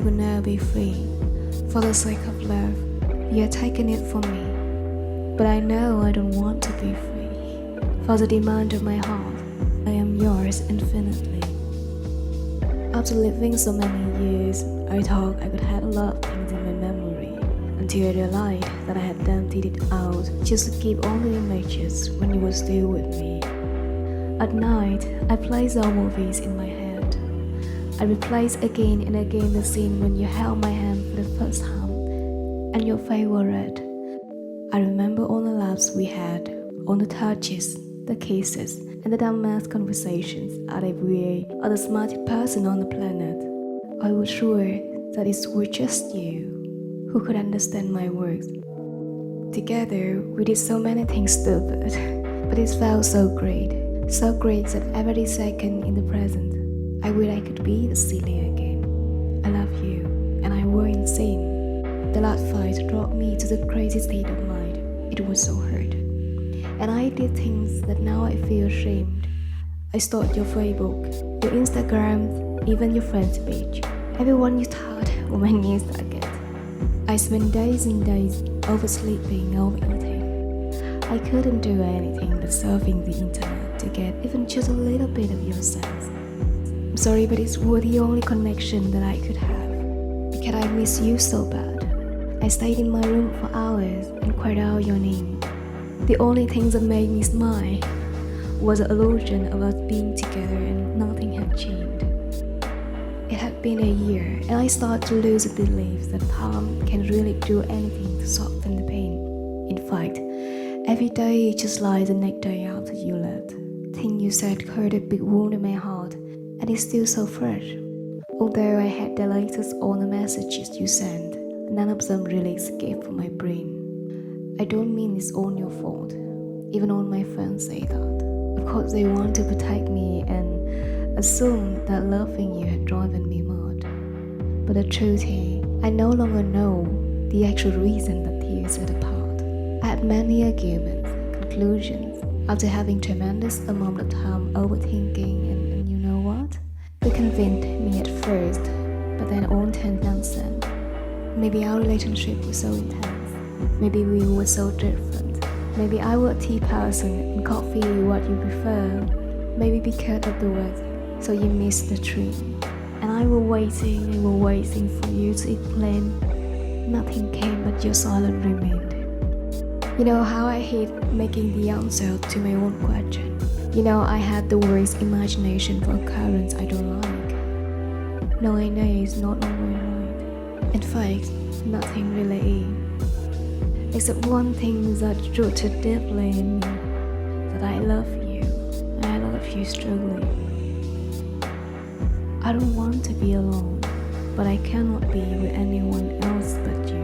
will never be free. For the sake of love, you are taking it from me. But I know I don't want to be free. For the demand of my heart, I am yours infinitely. After living so many years, I thought I could have a lot of things in my memory, until I realized that I had emptied it out just to keep all the images when you were still with me. At night, I place our movies in my head. I replace again and again the scene when you held my hand for the first time, and your face was red. I remember all the laughs we had, all the touches, the kisses, and the dumbass conversations as if we are the smartest person on the planet. I was sure that it was just you who could understand my words. Together, we did so many things stupid, but it felt so great that every second in the present, I wish I could be the silly again. I love you, and I was insane. The last fight brought me to the crazy state of mind. It was so hurt. And I did things that now I feel ashamed. I stalked your Facebook, your Instagram, even your friend's page. Everyone you thought were my new target. I spent days and days oversleeping, overeating. I couldn't do anything but surfing the internet to get even just a little bit of your sense. I'm sorry, but it was the only connection that I could have, because I miss you so bad. I stayed in my room for hours and cried out your name. The only thing that made me smile was the illusion of us being together and nothing had changed. It had been a year, and I started to lose the belief that time can really do anything to soften the pain. In fact, every day is just like the next day after you left. Thing you said hurt a big wound in my heart, and it's still so fresh. Although I had deleted all the messages you sent, none of them really escaped from my brain. I don't mean it's all your fault. Even all my friends say that. Of course they want to protect me and assume that loving you had driven me mad. But the truth is, I no longer know the actual reason that you set apart. I had many arguments, conclusions, after having tremendous amount of time overthinking, and you know what? They convinced me at first, but then all turned nonsense. Maybe our relationship was so intense. Maybe we were so different. Maybe I was a tea person and coffee what you prefer. Maybe because of the weather, so you missed the tree. And I was waiting for you to explain. Nothing came but your silence remained. You know how I hate making the answer to my own question. You know I had the worst imagination for occurrence I don't like. No, I know it's not always right. In fact, nothing really is. Except one thing that rooted deeply in me, that I love you, and I love you struggling. I don't want to be alone, but I cannot be with anyone else but you.